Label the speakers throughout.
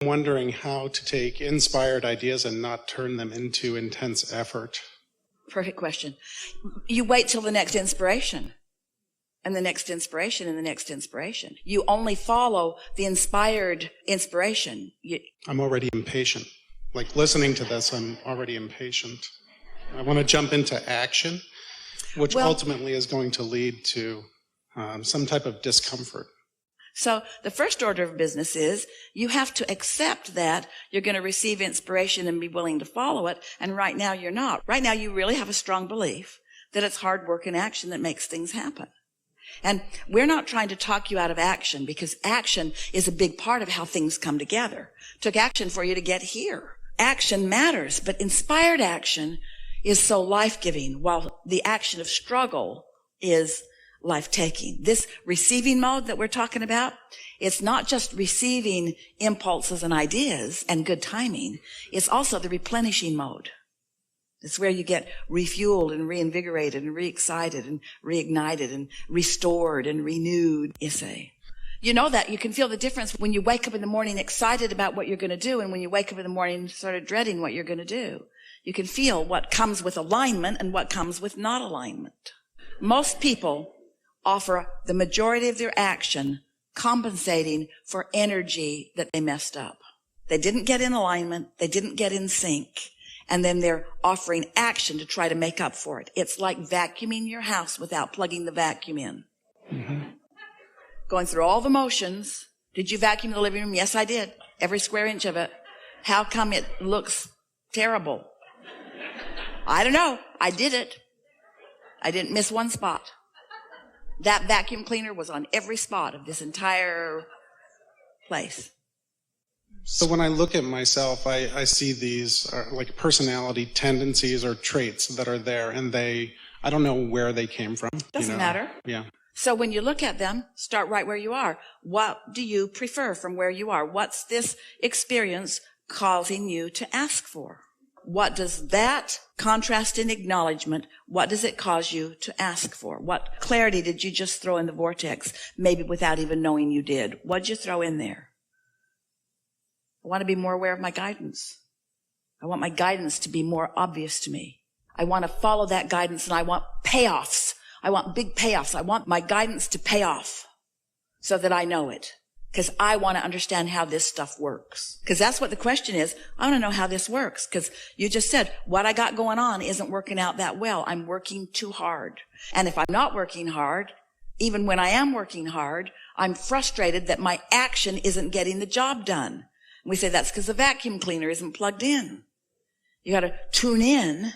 Speaker 1: I'm wondering how to take inspired ideas and not turn them into intense effort.
Speaker 2: Perfect question. You wait till the next inspiration, and the next inspiration, and the next inspiration. You only follow the inspired inspiration.
Speaker 1: I'm already impatient. Like listening to this, I'm already impatient. I want to jump into action, which ultimately is going to lead to some type of discomfort.
Speaker 2: So the first order of business is you have to accept that you're going to receive inspiration and be willing to follow it. And right now you're not. Right now you really have a strong belief that it's hard work and action that makes things happen. And we're not trying to talk you out of action, because action is a big part of how things come together. It took action for you to get here. Action matters, but inspired action is so life-giving, while the action of struggle is life-taking. This receiving mode that we're talking about, it's not just receiving impulses and ideas and good timing. It's also the replenishing mode. It's where you get refueled and reinvigorated and re-excited and reignited and restored and renewed, you say. You know that. You can feel the difference when you wake up in the morning excited about what you're going to do, and when you wake up in the morning sort of dreading what you're going to do. You can feel what comes with alignment and what comes with not alignment. Most people offer the majority of their action compensating for energy that they messed up. They didn't get in alignment. They didn't get in sync. And then they're offering action to try to make up for it. It's like vacuuming your house without plugging the vacuum in. Mm-hmm. Going through all the motions. Did you vacuum the living room? Yes, I did. Every square inch of it. How come it looks terrible? I don't know. I did it. I didn't miss one spot. That vacuum cleaner was on every spot of this entire place.
Speaker 1: So when I look at myself, I see these like personality tendencies or traits that are there, and I don't know where they came from.
Speaker 2: Doesn't matter.
Speaker 1: Yeah.
Speaker 2: So when you look at them, start right where you are. What do you prefer from where you are? What's this experience causing you to ask for? What does that contrast in acknowledgement, what does it cause you to ask for? What clarity did you just throw in the vortex, maybe without even knowing you did? What'd you throw in there? I want to be more aware of my guidance. I want my guidance to be more obvious to me. I want to follow that guidance, and I want payoffs. I want big payoffs. I want my guidance to pay off so that I know it, because I want to understand how this stuff works. Because that's what the question is. I want to know how this works, because you just said what I got going on isn't working out that well. I'm working too hard. And if I'm not working hard, even when I am working hard, I'm frustrated that my action isn't getting the job done. And we say that's because the vacuum cleaner isn't plugged in. You got to tune in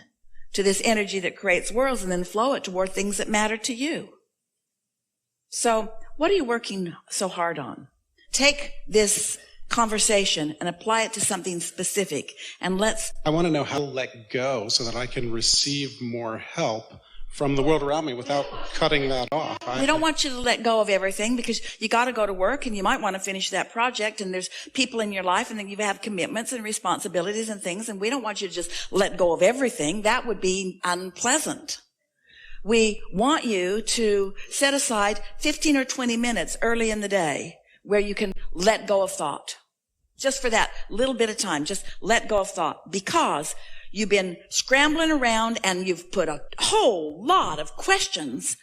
Speaker 2: to this energy that creates worlds and then flow it toward things that matter to you. So what are you working so hard on? Take this conversation and apply it to something specific, and I
Speaker 1: want to know how to let go so that I can receive more help from the world around me without cutting that off.
Speaker 2: We don't want you to let go of everything, because you got to go to work and you might want to finish that project, and there's people in your life, and then you have commitments and responsibilities and things, and we don't want you to just let go of everything. That would be unpleasant. We want you to set aside 15 or 20 minutes early in the day where you can let go of thought. Just for that little bit of time, just let go of thought, because you've been scrambling around and you've put a whole lot of questions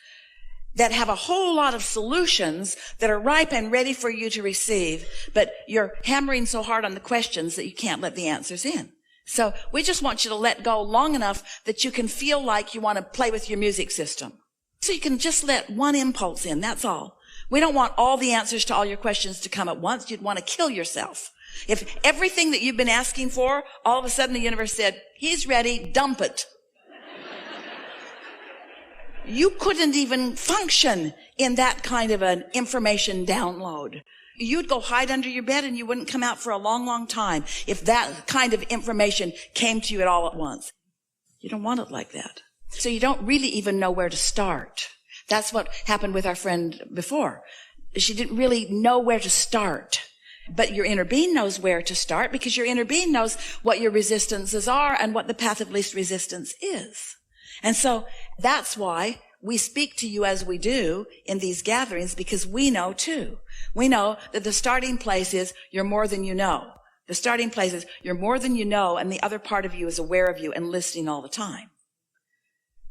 Speaker 2: that have a whole lot of solutions that are ripe and ready for you to receive, but you're hammering so hard on the questions that you can't let the answers in. So we just want you to let go long enough that you can feel like you want to play with your music system. So you can just let one impulse in, that's all. We don't want all the answers to all your questions to come at once. You'd want to kill yourself. If everything that you've been asking for, all of a sudden the universe said, he's ready, dump it. You couldn't even function in that kind of an information download. You'd go hide under your bed and you wouldn't come out for a long, long time if that kind of information came to you at all at once. You don't want it like that. So you don't really even know where to start. That's what happened with our friend before. She didn't really know where to start. But your inner being knows where to start, because your inner being knows what your resistances are and what the path of least resistance is. And so that's why we speak to you as we do in these gatherings, because we know too. We know that the starting place is you're more than you know. The starting place is you're more than you know, and the other part of you is aware of you and listening all the time.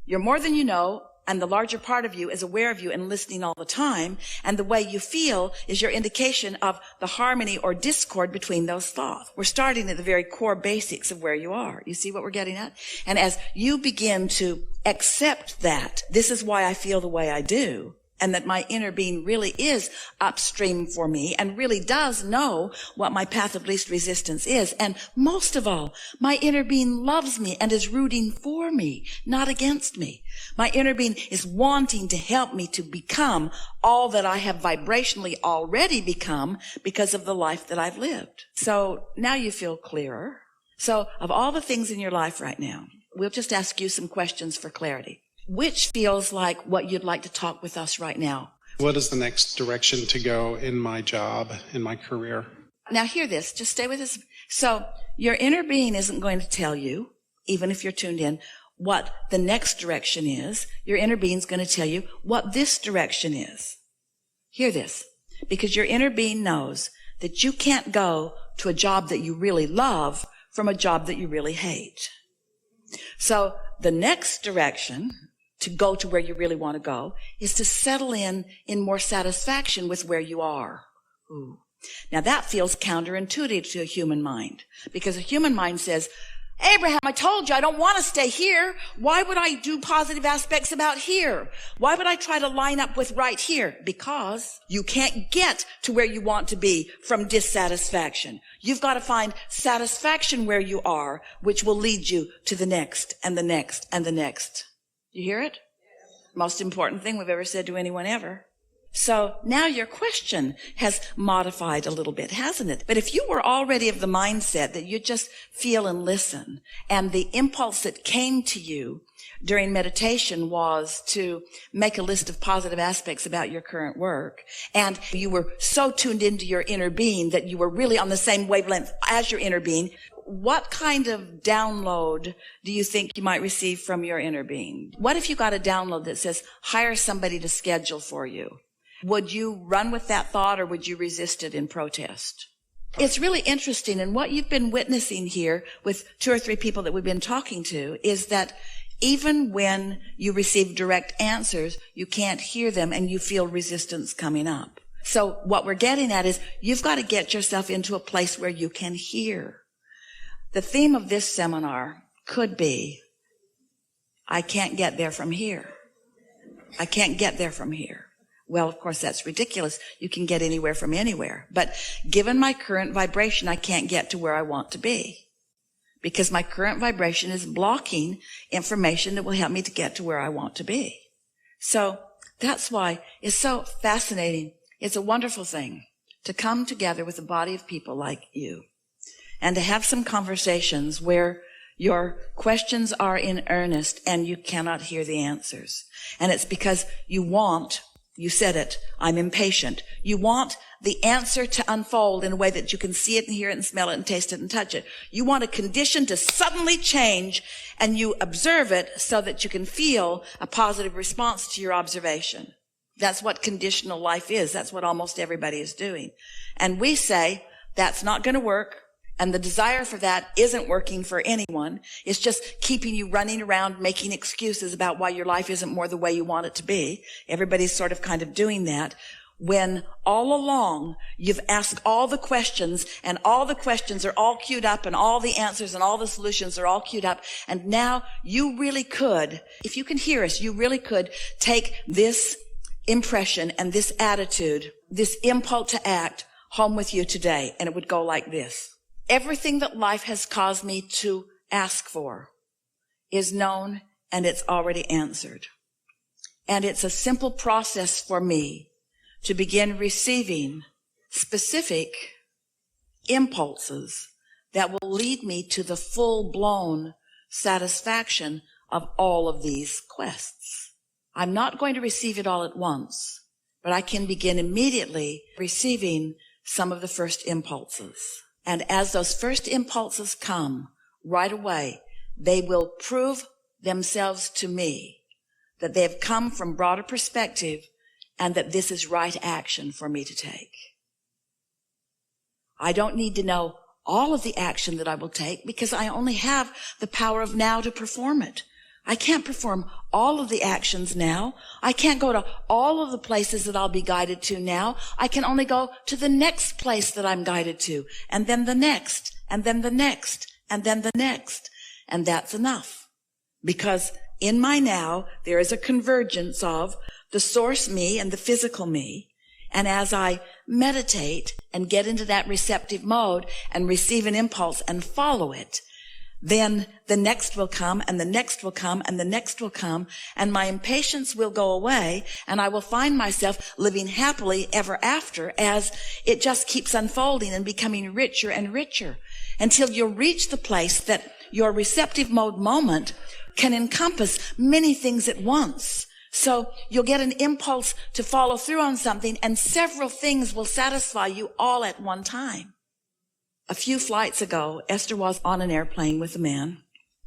Speaker 2: You're more than you know, and the larger part of you is aware of you and listening all the time. And the way you feel is your indication of the harmony or discord between those thoughts. We're starting at the very core basics of where you are. You see what we're getting at? And as you begin to accept that, this is why I feel the way I do, and that my inner being really is upstream for me and really does know what my path of least resistance is. And most of all, my inner being loves me and is rooting for me, not against me. My inner being is wanting to help me to become all that I have vibrationally already become because of the life that I've lived. So now you feel clearer. So of all the things in your life right now, we'll just ask you some questions for clarity. Which feels like what you'd like to talk with us right now?
Speaker 1: What is the next direction to go in my job, in my career?
Speaker 2: Now hear this, just stay with us. So your inner being isn't going to tell you, even if you're tuned in, what the next direction is. Your inner being's going to tell you what this direction is. Hear this, because your inner being knows that you can't go to a job that you really love from a job that you really hate. So the next direction to go to where you really want to go is to settle in more satisfaction with where you are. Ooh. Now that feels counterintuitive to a human mind, because a human mind says, Abraham, I told you I don't want to stay here. Why would I do positive aspects about here? Why would I try to line up with right here? Because you can't get to where you want to be from dissatisfaction. You've got to find satisfaction where you are, which will lead you to the next and the next and the next. You hear it? Most important thing we've ever said to anyone ever. So now your question has modified a little bit, hasn't it? But if you were already of the mindset that you just feel and listen, and the impulse that came to you during meditation was to make a list of positive aspects about your current work, and you were so tuned into your inner being that you were really on the same wavelength as your inner being, what kind of download do you think you might receive from your inner being? What if you got a download that says, hire somebody to schedule for you? Would you run with that thought, or would you resist it in protest? It's really interesting, and what you've been witnessing here with 2 or 3 people that we've been talking to is that even when you receive direct answers, you can't hear them and you feel resistance coming up. So what we're getting at is you've got to get yourself into a place where you can hear. The theme of this seminar could be, I can't get there from here. I can't get there from here. Well, of course, that's ridiculous. You can get anywhere from anywhere. But given my current vibration, I can't get to where I want to be, because my current vibration is blocking information that will help me to get to where I want to be. So that's why it's so fascinating. It's a wonderful thing to come together with a body of people like you and to have some conversations where your questions are in earnest and you cannot hear the answers. And it's because you said it, I'm impatient. You want the answer to unfold in a way that you can see it and hear it and smell it and taste it and touch it. You want a condition to suddenly change, and you observe it so that you can feel a positive response to your observation. That's what conditional life is. That's what almost everybody is doing. And we say that's not going to work. And the desire for that isn't working for anyone. It's just keeping you running around making excuses about why your life isn't more the way you want it to be. Everybody's sort of kind of doing that, when all along you've asked all the questions, and all the questions are all queued up, and all the answers and all the solutions are all queued up. And now you really could, if you can hear us, you really could take this impression and this attitude, this impulse to act, home with you today. And it would go like this. Everything that life has caused me to ask for is known, and it's already answered. And it's a simple process for me to begin receiving specific impulses that will lead me to the full-blown satisfaction of all of these quests. I'm not going to receive it all at once, but I can begin immediately receiving some of the first impulses. And as those first impulses come right away, they will prove themselves to me that they have come from broader perspective and that this is right action for me to take. I don't need to know all of the action that I will take because I only have the power of now to perform it. I can't perform all of the actions now. I can't go to all of the places that I'll be guided to now. I can only go to the next place that I'm guided to, and then the next, and then the next, and then the next. And that's enough. Because in my now, there is a convergence of the source me and the physical me. And as I meditate and get into that receptive mode and receive an impulse and follow it, then the next will come and the next will come and the next will come, and my impatience will go away, and I will find myself living happily ever after as it just keeps unfolding and becoming richer and richer until you'll reach the place that your receptive mode moment can encompass many things at once. So you'll get an impulse to follow through on something, and several things will satisfy you all at one time. A few flights ago, Esther was on an airplane with a man.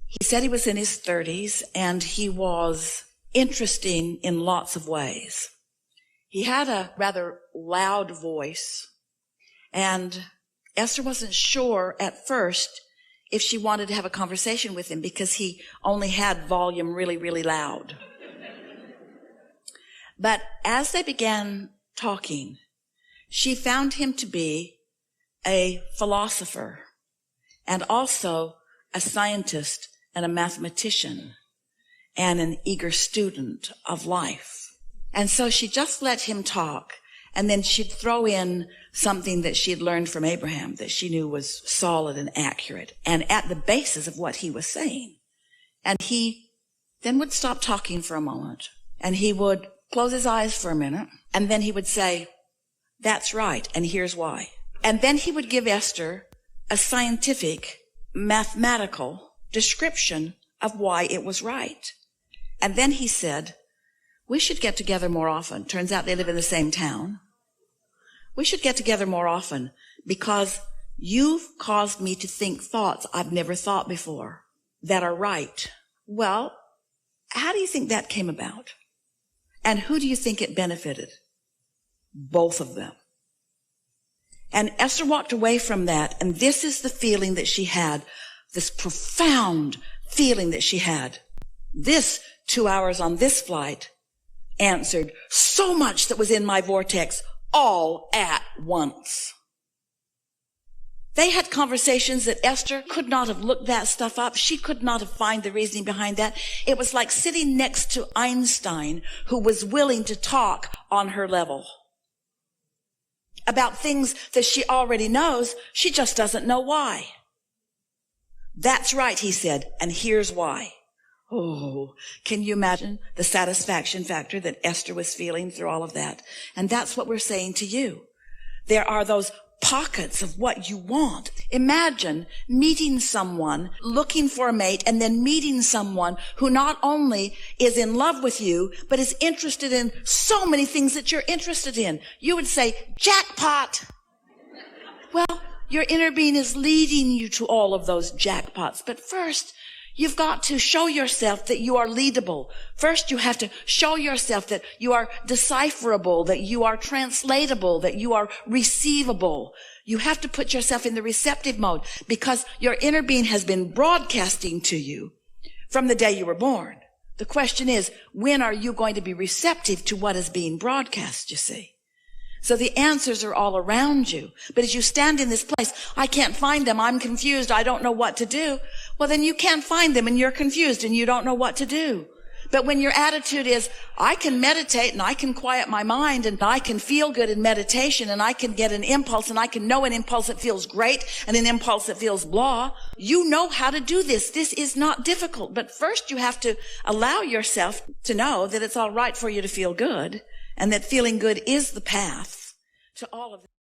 Speaker 2: He said he was in his 30s, and he was interesting in lots of ways. He had a rather loud voice, and Esther wasn't sure at first if she wanted to have a conversation with him because he only had volume really, really loud. But as they began talking, she found him to be a philosopher and also a scientist and a mathematician and an eager student of life. And so she just let him talk, and then she'd throw in something that she had learned from Abraham that she knew was solid and accurate and at the basis of what he was saying. And he then would stop talking for a moment, and he would close his eyes for a minute, and then he would say, "That's right, and here's why." And then he would give Esther a scientific, mathematical description of why it was right. And then he said, "We should get together more often." Turns out they live in the same town. "We should get together more often because you've caused me to think thoughts I've never thought before that are right." Well, how do you think that came about? And who do you think it benefited? Both of them. And Esther walked away from that, and this is the feeling that she had, this profound feeling that she had. This 2 hours on this flight answered so much that was in my vortex all at once. They had conversations that Esther could not have looked that stuff up. She could not have found the reasoning behind that. It was like sitting next to Einstein, who was willing to talk on her level about things that she already knows. She just doesn't know why. "That's right," he said, "and here's why." Oh, can you imagine the satisfaction factor that Esther was feeling through all of that? And that's what we're saying to you. There are those pockets of what you want. Imagine meeting someone, looking for a mate, and then meeting someone who not only is in love with you, but is interested in so many things that you're interested in. You would say, "Jackpot." Well, your inner being is leading you to all of those jackpots. But first, you've got to show yourself that you are leadable. First, you have to show yourself that you are decipherable, that you are translatable, that you are receivable. You have to put yourself in the receptive mode because your inner being has been broadcasting to you from the day you were born. The question is, when are you going to be receptive to what is being broadcast, you see? So the answers are all around you. But as you stand in this place, "I can't find them. I'm confused. I don't know what to do." Well, then you can't find them and you're confused and you don't know what to do. But when your attitude is, "I can meditate and I can quiet my mind and I can feel good in meditation and I can get an impulse and I can know an impulse that feels great and an impulse that feels blah," you know how to do this. This is not difficult. But first you have to allow yourself to know that it's all right for you to feel good, and that feeling good is the path to all of it.